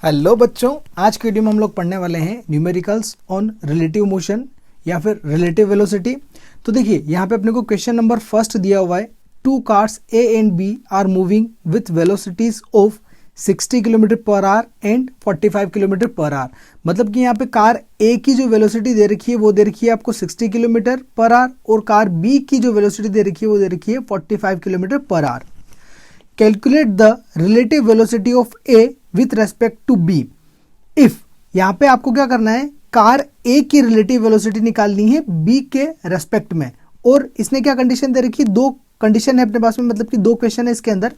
Hello बच्चों, आज के वीडियो में हम लोग पढ़ने वाले हैं न्यूमेरिकल्स ऑन रिलेटिव मोशन या फिर रिलेटिव वेलोसिटी। तो देखिए यहाँ पे अपने को क्वेश्चन नंबर फर्स्ट दिया हुआ है, two cars A and B are moving with velocities of 60 kilometre per hour and 45 kilometre per hour. मतलब कि यहाँ पे कार ए की जो वेलोसिटी दे रखी है वो दे रखी है आपको 60 किलोमीटर पर आवर और कार बी की जो वेलोसिटी दे रखी है वो दे रखी है 45 kilometre per hour. Calculate the relative velocity of A with respect to B if. यहाँ पे आपको क्या करना है, कार ए की रिलेटिव वेलोसिटी निकालनी है बी के रेस्पेक्ट में। और इसने क्या कंडीशन दे रखी है, दो कंडीशन है अपने पास में, मतलब कि दो क्वेश्चन है इसके अंदर।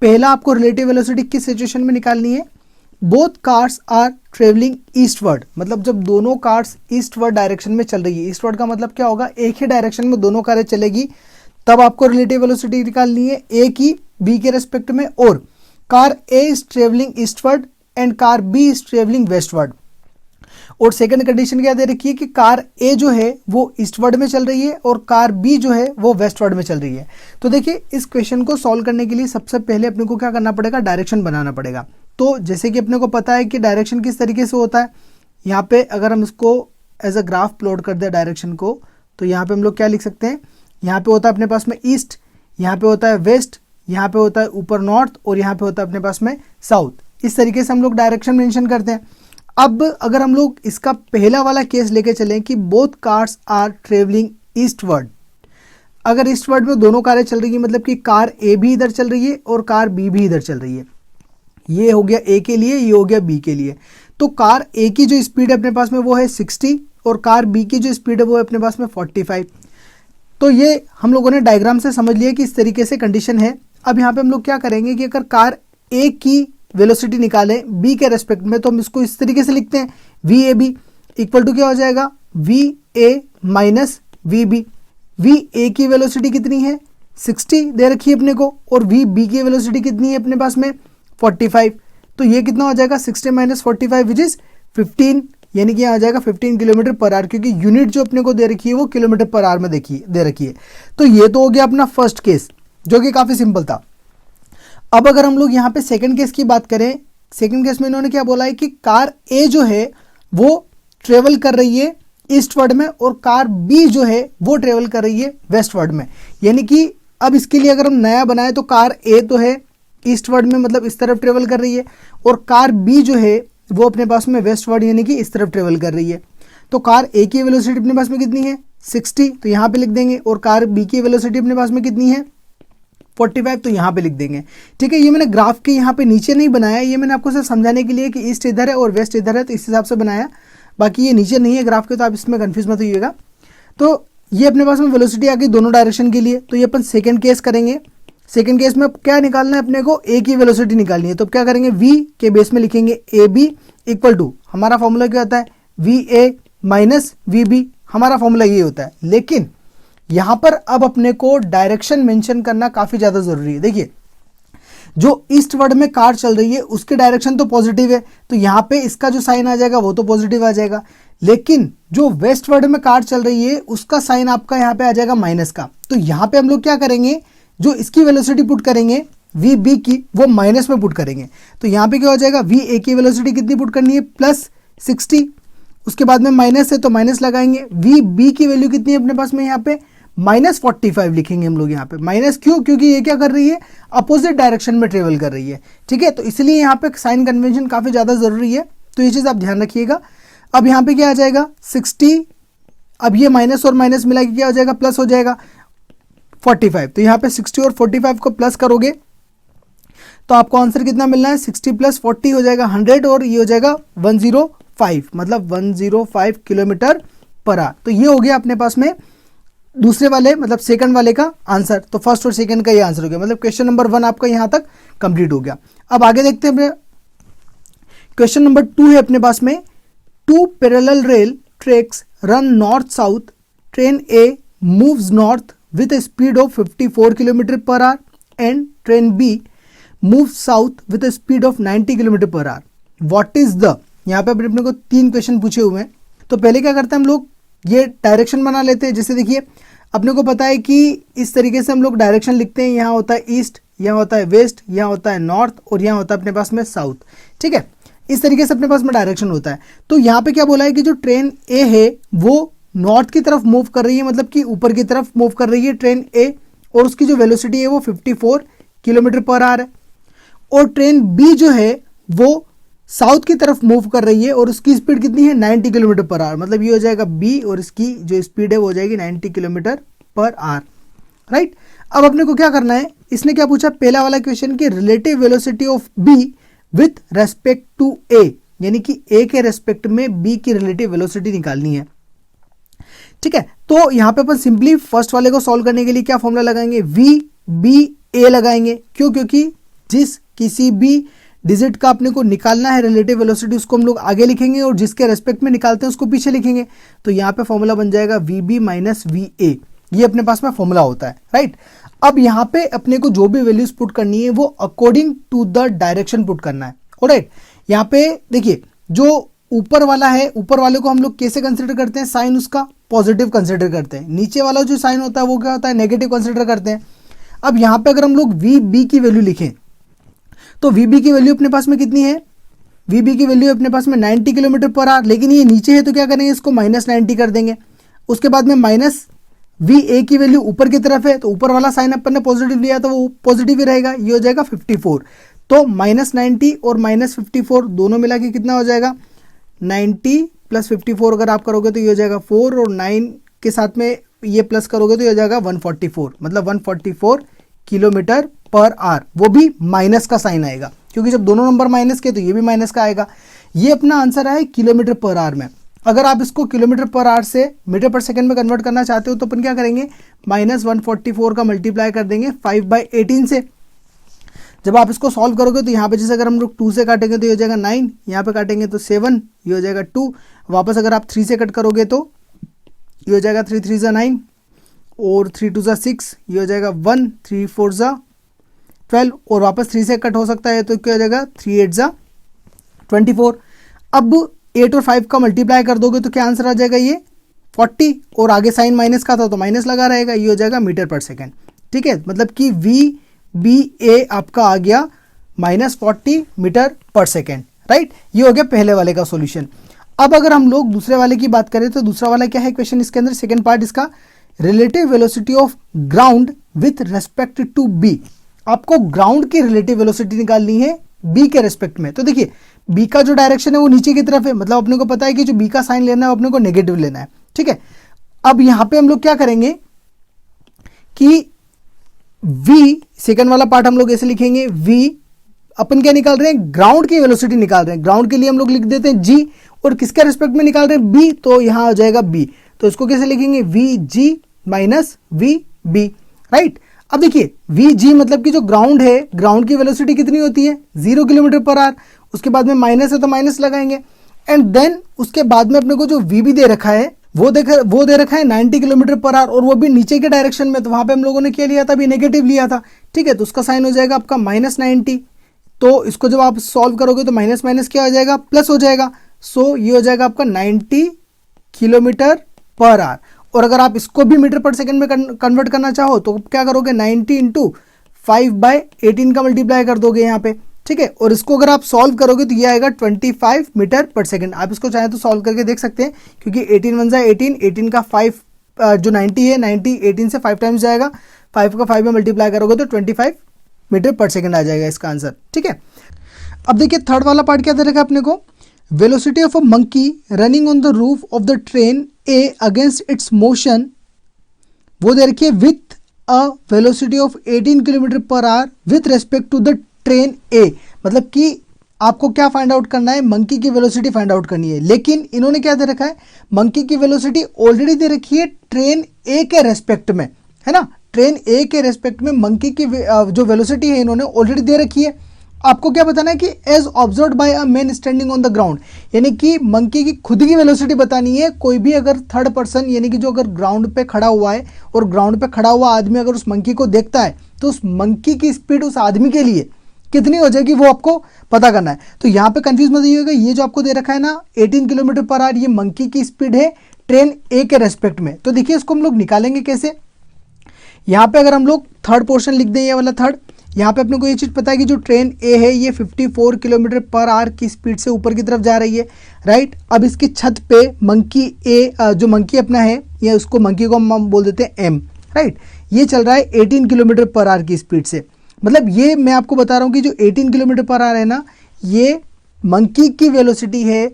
पहला आपको रिलेटिव वेलोसिटी किस सिचुएशन में निकालनी है, both cars are travelling eastward. मतलब जब दोनों कार्स ईस्टवर्ड डायरेक्शन में चल रही है, ईस्टवर्ड का मतलब क्या होगा, एक ही डायरेक्शन में दोनों कारें चलेगी, तब आपको रिलेटिव वेलोसिटी निकालनी है ए की बी के रेस्पेक्ट में। और car A is travelling eastward and car B is travelling westward. और सेकंड कंडीशन क्या दे रखी है कि कार ए जो है वो ईस्टवर्ड में चल रही है और कार बी जो है वो वेस्टवर्ड में चल रही है। तो देखिए इस क्वेश्चन को सॉल्व करने के लिए सबसे पहले अपने को क्या करना पड़ेगा, डायरेक्शन बनाना पड़ेगा। तो जैसे कि अपने को पता है कि डायरेक्शन किस तरीके से होता है, यहाँ पे अगर हम इसको एज अ ग्राफ प्लॉट कर दे डायरेक्शन को, तो यहाँ पे हम लोग क्या लिख सकते हैं, यहाँ पे होता है अपने पास में ईस्ट, यहाँ पे होता है वेस्ट, यहाँ पे होता है ऊपर नॉर्थ और यहाँ पे होता है अपने पास में साउथ। इस तरीके से हम लोग डायरेक्शन मेंशन करते हैं। अब अगर हम लोग इसका पहला वाला केस लेके चलें कि both cars are travelling eastward, अगर ईस्टवर्ड में दोनों कारें चल रही है, मतलब कि कार ए भी इधर चल रही है और कार बी भी इधर चल रही है। ये हो गया ए के लिए, ये हो गया बी के लिए। तो कार ए की जो स्पीड है अपने पास में वो है 60 और कार बी की जो स्पीड है वो है अपने पास में 45। तो ये हम लोगों ने डायग्राम से समझ लिया कि इस तरीके से कंडीशन है। अब यहाँ पे हम लोग क्या करेंगे कि अगर कार ए की वेलोसिटी निकालें बी के रेस्पेक्ट में, तो हम इसको इस तरीके से लिखते हैं, V A B equal to क्या हो जाएगा, V A minus V B. V A की वेलोसिटी कितनी है, 60 दे रखी है अपने को, और वी बी की वेलोसिटी कितनी है अपने पास में 45। तो ये कितना हो जाएगा, 60 माइनस 45 विच इज 15, यानी कि यहाँ आ जाएगा 15 किलोमीटर पर आवर, क्योंकि यूनिट जो अपने को दे रखी है वो किलोमीटर पर आवर में दे रखी है। तो ये तो हो गया अपना फर्स्ट केस जो कि काफ़ी सिंपल था। अब अगर हम लोग यहाँ पे सेकंड केस की बात करें, सेकंड केस में इन्होंने क्या बोला है कि कार ए जो है वो ट्रेवल कर रही है ईस्टवर्ड में और कार बी जो है वो ट्रेवल कर रही है वेस्टवर्ड में। यानी कि अब इसके लिए अगर हम नया बनाए तो कार ए तो है ईस्टवर्ड में, मतलब इस तरफ ट्रेवल कर रही है, और कार बी जो है वो अपने पास में वेस्टवर्ड यानी कि इस तरफ ट्रेवल कर रही है। तो कार ए की वेलोसिटी अपने पास में कितनी है 60, तो यहाँ पे लिख देंगे, और कार बी की वेलोसिटी अपने पास में कितनी है 45, तो यहाँ पे लिख देंगे। ठीक है, ये मैंने ग्राफ के यहाँ पे नीचे नहीं बनाया, ये मैंने आपको सिर्फ समझाने के लिए कि ईस्ट इधर है और वेस्ट इधर है, तो इस हिसाब से बनाया। बाकी ये नीचे नहीं है ग्राफ के, तो आप इसमें कन्फ्यूज मत होइएगा। तो ये अपने पास में वेलोसिटी आ गई दोनों डायरेक्शन के लिए। तो ये अपन सेकेंड केस करेंगे। सेकेंड केस में क्या निकालना है अपने को, ए की वेलोसिटी निकालनी है। तो क्या करेंगे, वी के बेस में लिखेंगे ए बी इक्वल टू, हमारा फॉर्मूला क्या होता है, V A minus V B, हमारा फॉर्मूला ये होता है। लेकिन यहां पर अब अपने को डायरेक्शन मेंशन करना काफी ज्यादा जरूरी है। देखिए जो ईस्टवर्ड में कार चल रही है उसके डायरेक्शन तो पॉजिटिव है, तो यहां पे इसका जो साइन आ जाएगा वो तो पॉजिटिव आ जाएगा। लेकिन जो वेस्टवर्ड में कार चल रही है उसका साइन आपका यहां पे आ जाएगा माइनस का। तो यहां पे हम लोग क्या करेंगे, जो इसकी वेलोसिटी पुट करेंगे वी बी की, वो माइनस में पुट करेंगे। तो यहाँ पे क्या हो जाएगा, वी ए की वेलोसिटी कितनी पुट करनी है प्लस 60, उसके बाद में माइनस है तो माइनस लगाएंगे। वी बी की वैल्यू कितनी है अपने पास में यहाँ पे माइनस 45 लिखेंगे हम लोग यहाँ पे। माइनस क्यों, क्योंकि ये क्या कर रही है, अपोजिट डायरेक्शन में ट्रेवल कर रही है। ठीक है, तो इसलिए यहाँ पे साइन कन्वेंशन काफी ज्यादा जरूरी है, तो ये चीज आप ध्यान रखिएगा। अब यहाँ पे क्या आ जाएगा 60, अब ये माइनस और माइनस मिला के क्या हो जाएगा, प्लस हो जाएगा 45। तो यहाँ पे 60 और 45 को प्लस करोगे तो आपको आंसर कितना मिलना है, 60 प्लस 40 हो जाएगा 100, और ये हो जाएगा 105, मतलब 105 किलोमीटर पर आवर। तो ये हो गया अपने पास में दूसरे वाले, मतलब सेकंड वाले का आंसर। तो फर्स्ट और सेकंड का ये आंसर हो गया, मतलब क्वेश्चन नंबर 1 आपका यहां तक कंप्लीट हो गया। अब आगे देखते हैं, क्वेश्चन नंबर 2 है अपने पास में, 2 parallel rail tracks run north south, train A moves north with a speed of 54 km per hour and train B moves south with a speed of 90 km per hour. What is the, यहाँ पे अपने को 3 question पूछे हुए हैं। तो पहले क्या करते हैं हम लोग, ये डायरेक्शन बना लेते हैं। जैसे देखिए अपने को पता है कि इस तरीके से हम लोग डायरेक्शन लिखते हैं, यहाँ होता है ईस्ट, यहाँ होता है वेस्ट, यहाँ होता है नॉर्थ और यहाँ होता है अपने पास में साउथ। ठीक है, इस तरीके से अपने पास में डायरेक्शन होता है। तो यहाँ पे क्या बोला है कि जो ट्रेन ए है वो नॉर्थ की तरफ मूव कर रही है, मतलब कि ऊपर की तरफ मूव कर रही है ट्रेन ए, और उसकी जो वेलोसिटी है वो 54 किलोमीटर पर आवर है। और ट्रेन बी जो है वो साउथ की तरफ मूव कर रही है और उसकी स्पीड कितनी है 90 किलोमीटर पर आवर, मतलब ये हो जाएगा बी और इसकी जो स्पीड है वो हो जाएगी 90 किलोमीटर पर आवर, राइट। अब अपने को क्या करना है, इसने क्या पूछा पहला वाला क्वेश्चन की relative velocity of B with respect to A, यानी कि ए के रेस्पेक्ट में बी की रिलेटिव वेलोसिटी निकालनी है, ठीक है। तो यहां पे अपन सिंपली फर्स्ट वाले को सॉल्व करने के लिए क्या फॉर्मूला लगाएंगे, वी बी ए लगाएंगे। क्यों, क्योंकि जिस किसी भी डिजिट का अपने को निकालना है रिलेटिव वेलोसिटी उसको हम लोग आगे लिखेंगे और जिसके रेस्पेक्ट में निकालते हैं उसको पीछे लिखेंगे। तो यहाँ पे फॉर्मूला बन जाएगा V B minus V A, ये अपने पास में फॉर्मूला होता है, राइट। अब यहाँ पे अपने को जो भी वैल्यूज पुट करनी है वो according to the direction put करना है, ऑलराइट। यहाँ पे देखिए जो ऊपर वाला है, ऊपर वाले को हम लोग कैसे कंसिडर करते हैं, साइन उसका पॉजिटिव कंसिडर करते हैं। नीचे वाला जो साइन होता है वो क्या होता है, नेगेटिव कंसिडर करते हैं। अब यहाँ पे अगर हम लोग वी बी की वैल्यू लिखें तो वी बी की वैल्यू अपने पास में कितनी है, वी बी की वैल्यू अपने पास में 90 किलोमीटर पर आवर, लेकिन ये नीचे है तो क्या करेंगे, इसको माइनस 90 कर देंगे। उसके बाद में माइनस वी ए की वैल्यू ऊपर की तरफ है तो ऊपर वाला साइन अपन ने पॉजिटिव लिया तो वो पॉजिटिव ही रहेगा, ये हो जाएगा 54। तो माइनस 90 और माइनस 54 दोनों मिला के कितना हो जाएगा, 90 प्लस 54 अगर आप करोगे तो ये हो जाएगा 4 और 9 के साथ में ये प्लस करोगे तो ये हो जाएगा 144, मतलब 144 किलोमीटर पर आवर, वो भी माइनस का साइन आएगा क्योंकि जब दोनों नंबर माइनस के तो ये भी माइनस का आएगा। ये अपना आंसर है किलोमीटर पर आवर में। अगर आप इसको किलोमीटर पर आवर से मीटर पर सेकंड में कन्वर्ट करना चाहते हो तो अपन क्या करेंगे, माइनस 144 का मल्टीप्लाई कर देंगे 5/18 से। जब आप इसको सॉल्व करोगे तो यहाँ पे जैसे अगर हम लोग 2 से काटेंगे तो ये हो जाएगा 9, यहाँ पे काटेंगे तो 7, ये हो जाएगा 2, वापस अगर आप 3 से कट करोगे तो ये हो जाएगा 3 3 = 9 और 3 2 = 6, ये हो जाएगा 1, 3 4 = 12 और वापस 3 से कट हो सकता है तो क्या हो जाएगा 3 8 = 24। अब 8 और 5 का मल्टीप्लाई कर दोगे तो क्या आंसर आ जाएगा, ये 40 और आगे साइन माइनस का था तो माइनस लगा रहेगा, ये हो जाएगा मीटर पर सेकेंड, ठीक है। मतलब कि वी बी ए आपका आ गया -40 मीटर पर सेकेंड, राइट। ये हो गया पहले वाले का सॉल्यूशन। अब अगर हम लोग दूसरे वाले की बात करें तो दूसरा वाला क्या है क्वेश्चन, इसके अंदर सेकंड पार्ट इसका relative velocity of ground with respect to B. आपको ग्राउंड की रिलेटिव वेलोसिटी निकालनी है बी के रेस्पेक्ट में। तो देखिए बी का जो डायरेक्शन है वो नीचे की तरफ है, मतलब अपने को पता है कि जो बी का साइन लेना है अपने को नेगेटिव लेना है, ठीक है। अब यहां पे हम लोग क्या करेंगे कि v सेकंड वाला पार्ट हम लोग ऐसे लिखेंगे, v अपन क्या निकाल रहे हैं, ग्राउंड की वेलोसिटी निकाल रहे हैं। ग्राउंड के लिए हम लोग लिख देते हैं g और किसके रेस्पेक्ट में निकाल रहे हैं, b, तो यहां आ जाएगा b। तो इसको कैसे लिखेंगे, vg माइनस vb, राइट। अब देखिए vg मतलब कि जो ग्राउंड है, ग्राउंड की वेलोसिटी कितनी होती है 0 किलोमीटर पर आवर। उसके बाद में माइनस है तो माइनस लगाएंगे एंड देन उसके बाद में अपने को जो vb दे रखा है वो दे रखा है 90 किलोमीटर पर आवर और वो भी नीचे के डायरेक्शन में। तो वहां पे हम लोगों ने क्या लिया था, अभी नेगेटिव लिया था, ठीक है। तो उसका साइन हो जाएगा आपका -90। तो इसको जब आप सॉल्व करोगे तो माइनस माइनस क्या हो जाएगा, प्लस हो जाएगा। सो ये हो जाएगा आपका 90 किलोमीटर पर आवर। और अगर आप इसको भी मीटर पर सेकंड में कन्वर्ट करना चाहो तो क्या करोगे, 90 × 5/18 का मल्टीप्लाई कर दोगे यहाँ पे, ठीक है। और इसको अगर आप सॉल्व करोगे तो ये आएगा 25 मीटर पर सेकंड। आप इसको चाहे तो सॉल्व करके देख सकते हैं क्योंकि 18 × 1 = 18, 18 का 5 जो 90 है, 90 18 से 5 टाइम्स जाएगा, 5 का 5 में मल्टीप्लाई करोगे तो 25 मीटर पर सेकंड आ जाएगा इसका आंसर, ठीक है। अब देखिए थर्ड वाला पार्ट क्या दे रखा है अपने को, velocity of a monkey running on the roof of the train A against its motion, वो दे रखी है with a velocity of 18 kilometre per hour with respect to the train A. मतलब कि आपको क्या फाइंड आउट करना है, मंकी की वेलोसिटी फाइंड आउट करनी है। लेकिन इन्होंने क्या दे रखा है, मंकी की वेलोसिटी ऑलरेडी दे रखी है ट्रेन ए के रेस्पेक्ट में, है ना। ट्रेन ए के रेस्पेक्ट में मंकी की जो वेलोसिटी है इन्होंने ऑलरेडी दे रखी है। आपको क्या बताना है कि as observed by a man standing on the ground, यानी कि मंकी की खुद की वेलोसिटी बतानी है। कोई भी अगर थर्ड पर्सन यानी कि जो अगर ग्राउंड पे खड़ा हुआ है और ग्राउंड पे खड़ा हुआ आदमी अगर उस मंकी को देखता है तो उस मंकी की स्पीड उस आदमी के लिए कितनी हो जाएगी वो आपको पता करना है। तो यहाँ पे कंफ्यूज मत होइएगा, ये जो आपको दे रखा है ना 18 किलोमीटर पर आवर, ये मंकी की स्पीड है ट्रेन ए के रेस्पेक्ट में। तो देखिए इसको हम लोग निकालेंगे कैसे, यहाँ पे अगर हम लोग थर्ड पोर्शन लिख दें, ये वाला थर्ड, यहाँ पे अपने को ये चीज़ पता है कि जो ट्रेन ए है ये 54 किलोमीटर पर आवर की स्पीड से ऊपर की तरफ जा रही है, राइट। अब इसकी छत पे मंकी ए, जो मंकी अपना है, या उसको मंकी को हम बोल देते हैं एम, राइट, ये चल रहा है 18 किलोमीटर पर आवर की स्पीड से। मतलब ये मैं आपको बता रहा हूँ कि जो 18 किलोमीटर पर आवर है ना, ये मंकी की वेलोसिटी है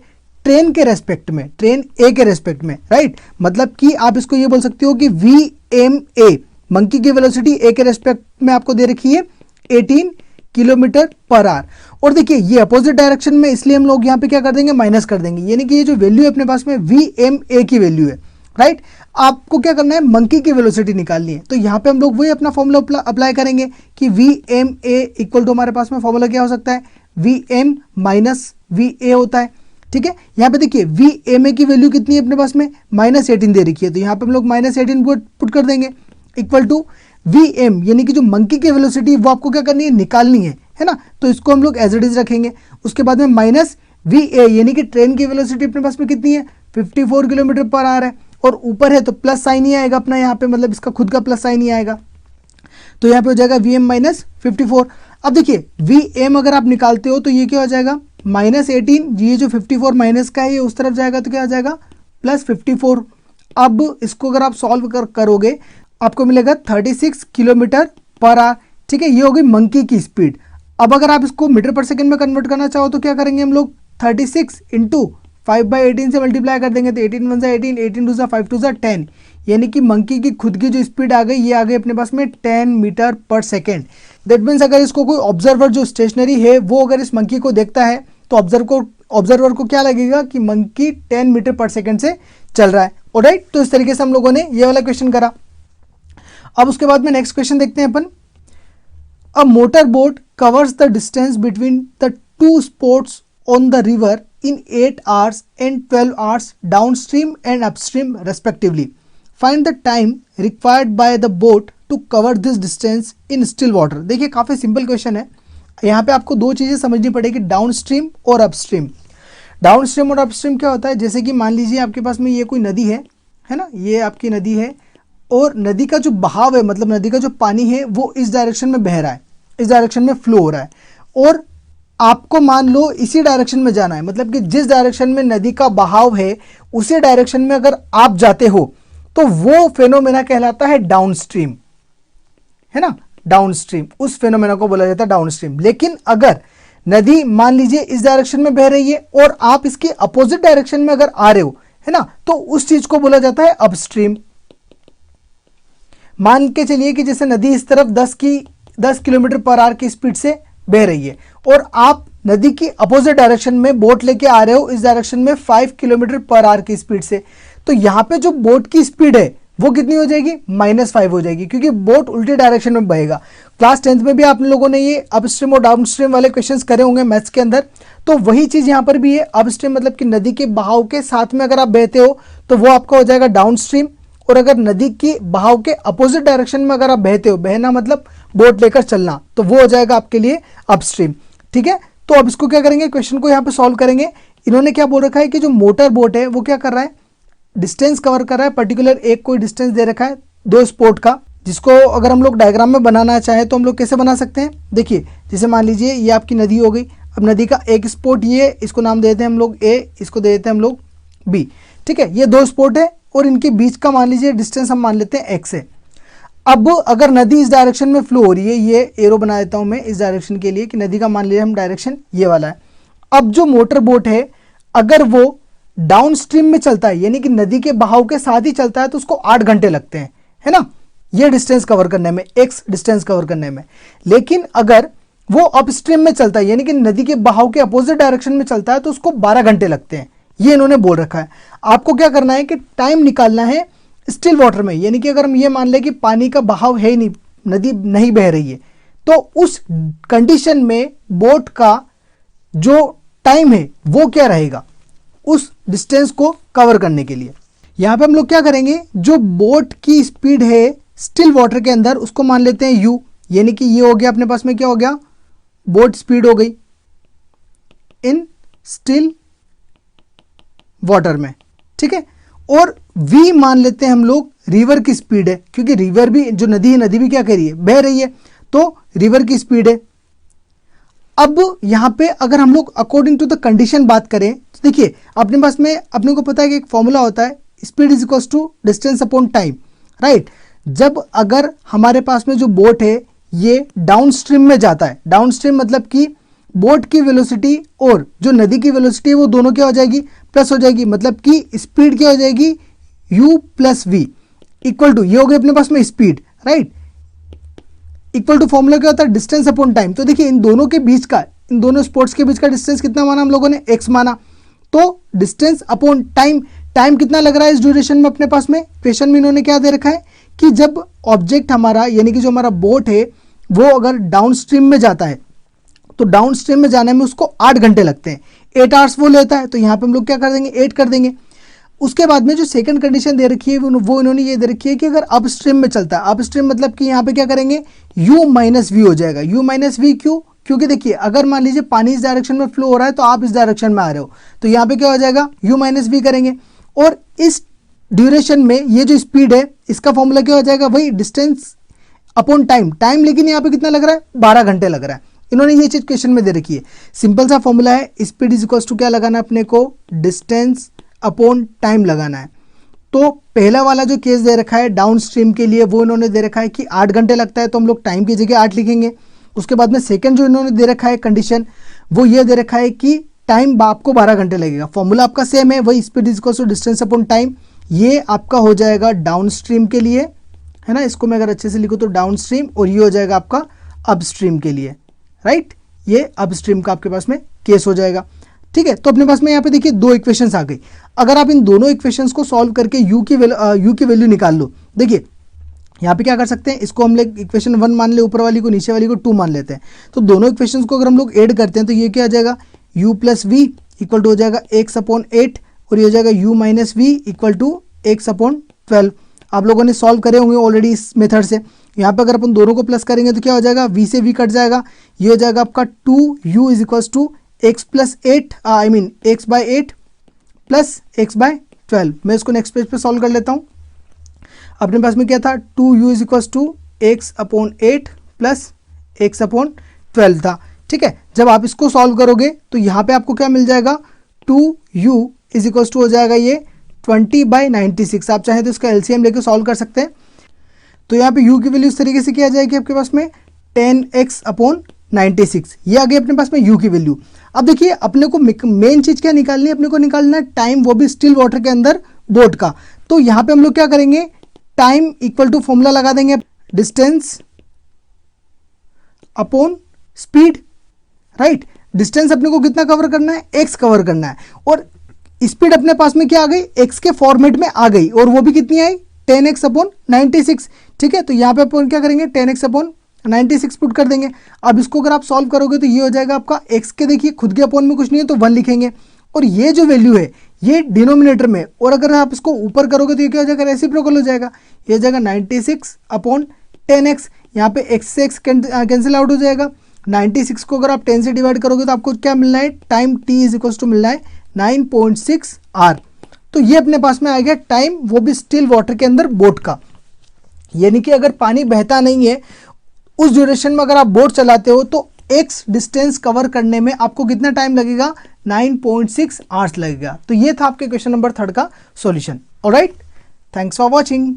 ट्रेन के रेस्पेक्ट में, ट्रेन ए के रेस्पेक्ट में, राइट। मतलब कि आप इसको ये बोल सकते हो कि VMA, मंकी की वेलोसिटी ए के रेस्पेक्ट में आपको दे रखी है 18 किलोमीटर पर आवर। और देखिए ये अपोजिट डायरेक्शन में, इसलिए हम लोग यहाँ पे क्या कर देंगे, माइनस कर देंगे, यानी कि ये जो वैल्यू है अपने पास में VMA की वैल्यू है, राइट। आपको क्या करना है, मंकी की वेलोसिटी निकालनी है। तो यहाँ पे हम लोग वही अपना फॉर्मूला अप्लाई करेंगे कि VMA इक्वल टू, हमारे पास में फॉर्मूला क्या हो सकता है, VM माइनस VA होता है, ठीक है। यहाँ पे देखिए VMA की वैल्यू कितनी है अपने पास में, -18 दे रखी है, तो यहाँ पे हम लोग -18 पुट कर देंगे इक्वल टू VM, यानी कि जो मंकी की वेलोसिटी वो आपको क्या करनी है, निकालनी है ना। तो इसको हम लोग एज इट इज रखेंगे। उसके बाद में माइनस VA, यानी कि ट्रेन की वेलोसिटी अपने पास में कितनी है, 54 किलोमीटर पर आवर है, और ऊपर है तो प्लस साइन ही आएगा अपना यहाँ पे, मतलब इसका खुद का प्लस साइन ही आएगा, तो यहाँ पे हो जाएगा VM माइनस 54। अब देखिए VM अगर आप निकालते हो तो ये क्या हो जाएगा, -18, ये जो 54 माइनस का है ये उस तरफ जाएगा तो क्या हो जाएगा, +54। अब इसको अगर आप सॉल्व करोगे आपको मिलेगा 36 किलोमीटर पर आवर, ठीक है। ये होगी मंकी की स्पीड। अब अगर आप इसको मीटर पर सेकंड में कन्वर्ट करना चाहो तो क्या करेंगे हम लोग, 36 इंटू 5/18 से मल्टीप्लाई कर देंगे, तो 18 1 18, 18 2 5 2 10, यानी कि मंकी की खुद की जो स्पीड आ गई, ये आ गई अपने पास में 10 मीटर पर सेकेंड। दैट मीन्स अगर इसको कोई ऑब्जर्वर जो स्टेशनरी है वो अगर इस मंकी को देखता है तो ऑब्जर्वर को क्या लगेगा कि मंकी 10 मीटर पर सेकेंड से चल रहा है, ऑलराइट। तो इस तरीके से हम लोगों ने ये वाला क्वेश्चन करा। अब उसके बाद में नेक्स्ट क्वेश्चन देखते हैं अपन। A motor boat covers the distance between the two spots on the river in 8 hours and 12 hours downstream and upstream respectively. Find the time required by the boat to cover this distance in still water. देखिए काफ़ी simple question है। यहाँ पे आपको दो चीज़ें समझनी पड़ेगी, डाउनस्ट्रीम और अपस्ट्रीम। डाउनस्ट्रीम और अपस्ट्रीम क्या होता है, जैसे कि मान लीजिए आपके पास में ये कोई नदी है ना, ये आपकी नदी है, और नदी का जो बहाव है, मतलब नदी का जो पानी है वो इस डायरेक्शन में बह रहा है, इस डायरेक्शन में फ्लो हो रहा है, और आपको मान लो इसी डायरेक्शन में जाना है, मतलब कि जिस डायरेक्शन में नदी का बहाव है उसी डायरेक्शन में अगर आप जाते हो तो वो फेनोमेना कहलाता है डाउनस्ट्रीम, है ना। डाउनस्ट्रीम, उस फेनोमेना को बोला जाता है डाउनस्ट्रीम। लेकिन अगर नदी मान लीजिए इस डायरेक्शन में बह रही है और आप इसके अपोजिट डायरेक्शन में अगर आ रहे हो, है ना, तो उस चीज को बोला जाता है अपस्ट्रीम। मान के चलिए कि जैसे नदी इस तरफ 10 किलोमीटर पर आवर की स्पीड से बह रही है और आप नदी की अपोजिट डायरेक्शन में बोट लेके आ रहे हो इस डायरेक्शन में 5 किलोमीटर पर आवर की स्पीड से, तो यहां पे जो बोट की स्पीड है वो कितनी हो जाएगी, -5 हो जाएगी, क्योंकि बोट उल्टी डायरेक्शन में बहेगा। क्लास 10th में भी आप लोगों ने ये अपस्ट्रीम और डाउनस्ट्रीम वाले क्वेश्चंस करे होंगे मैथ्स के अंदर, तो वही चीज यहां पर भी है। अपस्ट्रीम मतलब कि नदी के बहाव के साथ में अगर आप बहते हो तो वो आपका हो जाएगा डाउनस्ट्रीम, और अगर नदी की बहाव के अपोजिट डायरेक्शन में अगर आप बहते हो, बहना मतलब बोट लेकर चलना, तो वो हो जाएगा आपके लिए अपस्ट्रीम, ठीक है। तो अब इसको क्या करेंगे, क्वेश्चन को यहाँ पे सॉल्व करेंगे। इन्होंने क्या बोल रखा है कि जो मोटर बोट है वो क्या कर रहा है, डिस्टेंस कवर कर रहा है, पर्टिकुलर एक कोई डिस्टेंस दे रखा है 2 स्पॉट का, जिसको अगर हम लोग डायग्राम में बनाना चाहें तो हम लोग कैसे बना सकते हैं। देखिए जैसे मान लीजिए ये आपकी नदी हो गई, अब नदी का एक स्पॉट ये, इसको नाम देते हैं हम लोग A, इसको दे देते हैं हम लोग B, ठीक है। ये 2 स्पॉट है और इनके बीच का मान लीजिए डिस्टेंस हम मान लेते हैं x है। अब अगर नदी इस डायरेक्शन में फ्लो हो रही है, ये एरो बना देता हूं मैं इस डायरेक्शन के लिए कि नदी का मान लीजिए हम डायरेक्शन ये वाला है। अब जो मोटर बोट है अगर वो डाउन स्ट्रीम में चलता है, यानी कि नदी के बहाव के साथ ही चलता है, तो उसको 8 घंटे लगते हैं, है ना, ये डिस्टेंस कवर करने में, x डिस्टेंस कवर करने में। लेकिन अगर वो अप स्ट्रीम में चलता है, यानी कि नदी के बहाव के अपोजिट डायरेक्शन में चलता है, तो उसको 12 घंटे लगते हैं। ये इन्होंने बोल रखा है। आपको क्या करना है कि टाइम निकालना है स्टिल वाटर में, यानी कि अगर हम ये मान लें कि पानी का बहाव है ही नहीं, नदी नहीं बह रही है, तो उस कंडीशन में बोट का जो टाइम है वो क्या रहेगा उस डिस्टेंस को कवर करने के लिए। यहां पे हम लोग क्या करेंगे, जो बोट की स्पीड है स्टिल वाटर के अंदर उसको मान लेते हैं u, यानी कि ये हो गया अपने पास में क्या हो गया, बोट स्पीड हो गई इन स्टिल वाटर में, ठीक है। और v मान लेते हैं हम लोग रिवर की स्पीड है, क्योंकि रिवर भी जो नदी है, नदी भी क्या कर रही है, बह रही है, तो रिवर की स्पीड है। अब यहाँ पे अगर हम लोग अकॉर्डिंग टू द कंडीशन बात करें तो देखिए अपने पास में अपने को पता है कि एक फॉर्मूला होता है, speed is equal to distance upon time, right. जब अगर हमारे पास में जो बोट है ये डाउन स्ट्रीम में जाता है, डाउन स्ट्रीम मतलब कि बोट की वेलोसिटी और जो नदी की वेलोसिटी है वो दोनों क्या हो जाएगी, प्लस हो जाएगी, मतलब कि स्पीड क्या हो जाएगी, u plus V equal to, ये हो गई अपने पास में speed, right, equal to formula क्या होता है, डिस्टेंस अपॉन टाइम। तो देखिए इन दोनों के बीच का, इन दोनों स्पोर्ट्स के बीच का डिस्टेंस कितना माना हम लोगों ने, x माना। तो डिस्टेंस अपॉन टाइम, टाइम कितना लग रहा है इस ड्यूरेशन में अपने पास में, क्वेश्चन में इन्होंने क्या दे रखा है कि जब ऑब्जेक्ट हमारा यानी कि जो हमारा बोट है वो अगर डाउन स्ट्रीम में जाता है तो डाउन स्ट्रीम में जाने में उसको 8 घंटे लगते हैं, 8 आवर्स वो लेता है। तो यहाँ पे हम लोग क्या कर देंगे, 8 कर देंगे। उसके बाद में जो सेकंड कंडीशन दे रखी है वो इन्होंने ये दे रखी है कि अगर अप स्ट्रीम में चलता है, अप स्ट्रीम मतलब कि यहाँ पे क्या करेंगे, u माइनस वी हो जाएगा, u माइनस वी क्यों, क्योंकि देखिए अगर मान लीजिए पानी इस डायरेक्शन में फ्लो हो रहा है तो आप इस डायरेक्शन में आ रहे हो, तो यहाँ पे क्या हो जाएगा, u माइनस वी करेंगे। और इस ड्यूरेशन में ये जो स्पीड है इसका फॉर्मूला क्या हो जाएगा, वही डिस्टेंस अपॉन टाइम, टाइम लेकिन यहाँ पे कितना लग रहा है, 12 घंटे लग रहा है। इन्होंने ये चीज क्वेश्चन में दे रखी है। सिंपल सा फॉर्मूला है, स्पीड इज इक्वल टू क्या लगाना है अपने को, डिस्टेंस अपॉन टाइम लगाना है। तो पहला वाला जो केस दे रखा है डाउन स्ट्रीम के लिए वो इन्होंने दे रखा है कि 8 घंटे लगता है, तो हम लोग टाइम की जगह 8 लिखेंगे। उसके बाद में सेकंड जो इन्होंने दे रखा है कंडीशन वो ये दे रखा है कि टाइम आपको 12 घंटे लगेगा। फॉर्मूला आपका सेम है, वही speed is equal to distance upon time. ये आपका हो जाएगा डाउन स्ट्रीम के लिए, है ना, इसको मैं अगर अच्छे से लिखूँ तो डाउन स्ट्रीम, और ये हो जाएगा आपका अप स्ट्रीम के लिए, राइट। ये अप स्ट्रीम का आपके पास में केस हो जाएगा, ठीक है। तो अपने पास में यहाँ पे देखिए 2 इक्वेशंस आ गई। अगर आप इन दोनों इक्वेशंस को सॉल्व करके u की वैल्यू निकाल लो, देखिए यहाँ पे क्या कर सकते हैं, इसको हम लोग इक्वेशन 1 मान ले, ऊपर वाली को, नीचे वाली को 2 मान लेते हैं। तो दोनों इक्वेशंस को अगर हम लोग ऐड करते हैं तो ये क्या आ जाएगा, u plus V equal to हो जाएगा x अपॉन 8, और ये हो जाएगा u minus V equal to x upon 12। आप लोगों ने सॉल्व करे होंगे ऑलरेडी इस मेथड से। यहाँ पे अगर अपन दोनों को प्लस करेंगे तो क्या हो जाएगा, v से v कट जाएगा, ये हो जाएगा आपका 2u is equal to x plus 8, I mean x by 8 plus x by 12। मैं इसको नेक्स्ट पेज पे सॉल्व कर लेता हूँ। अपने पास में क्या था, 2u is equal to x upon 8 plus x upon 12 था, ठीक है। जब आप इसको सॉल्व करोगे तो यहाँ पे आपको क्या मिल जाएगा, 2u इज इक्वल टू हो जाएगा ये 20/96। आप चाहें तो इसका एलसीएम लेके सॉल्व कर सकते हैं। तो यहाँ पे u की वैल्यू इस तरीके से क्या आ जाएगी आपके पास में 10x अपॉन 96, ये आ गई अपने पास में u की वैल्यू। अब देखिए अपने को मेन चीज क्या निकालनी है, अपने को निकालना है टाइम, वो भी स्टिल वाटर के अंदर बोट का। तो यहाँ पे हम लोग क्या करेंगे, टाइम इक्वल टू फॉर्मूला लगा देंगे distance upon speed, right. Distance अपने को कितना कवर करना है, x कवर करना है, और स्पीड अपने पास में क्या आ गई, x के फॉर्मेट में आ गई, और वो भी कितनी आई, 10x अपॉन 96, ठीक है। तो यहाँ पे अपन क्या करेंगे, 10x अपॉन 96 पुट कर देंगे। अब इसको अगर आप सॉल्व करोगे तो ये हो जाएगा आपका x के, देखिए खुद के अपॉन में कुछ नहीं है तो 1 लिखेंगे, और ये जो वैल्यू है ये डिनोमिनेटर में, और अगर आप इसको ऊपर करोगे तो ये क्या हो जाएगा, रेसिप्रोकल हो जाएगा, ये हो जाएगा 96 अपॉन 10x। यहाँ पे x से x कैंसिल आउट हो जाएगा। 96 को अगर आप 10 से डिवाइड करोगे तो आपको क्या मिलना है, time t is equal to मिलना है 9.6 आवर। तो ये अपने पास में आ गया टाइम, वो भी स्टिल वाटर के अंदर बोट का। यानी कि अगर पानी बहता नहीं है उस ड्यूरेशन में अगर आप बोट चलाते हो तो x डिस्टेंस कवर करने में आपको कितना टाइम लगेगा, 9.6 आवर्स लगेगा। तो ये था आपके क्वेश्चन नंबर 3 का solution. Alright, thanks for watching.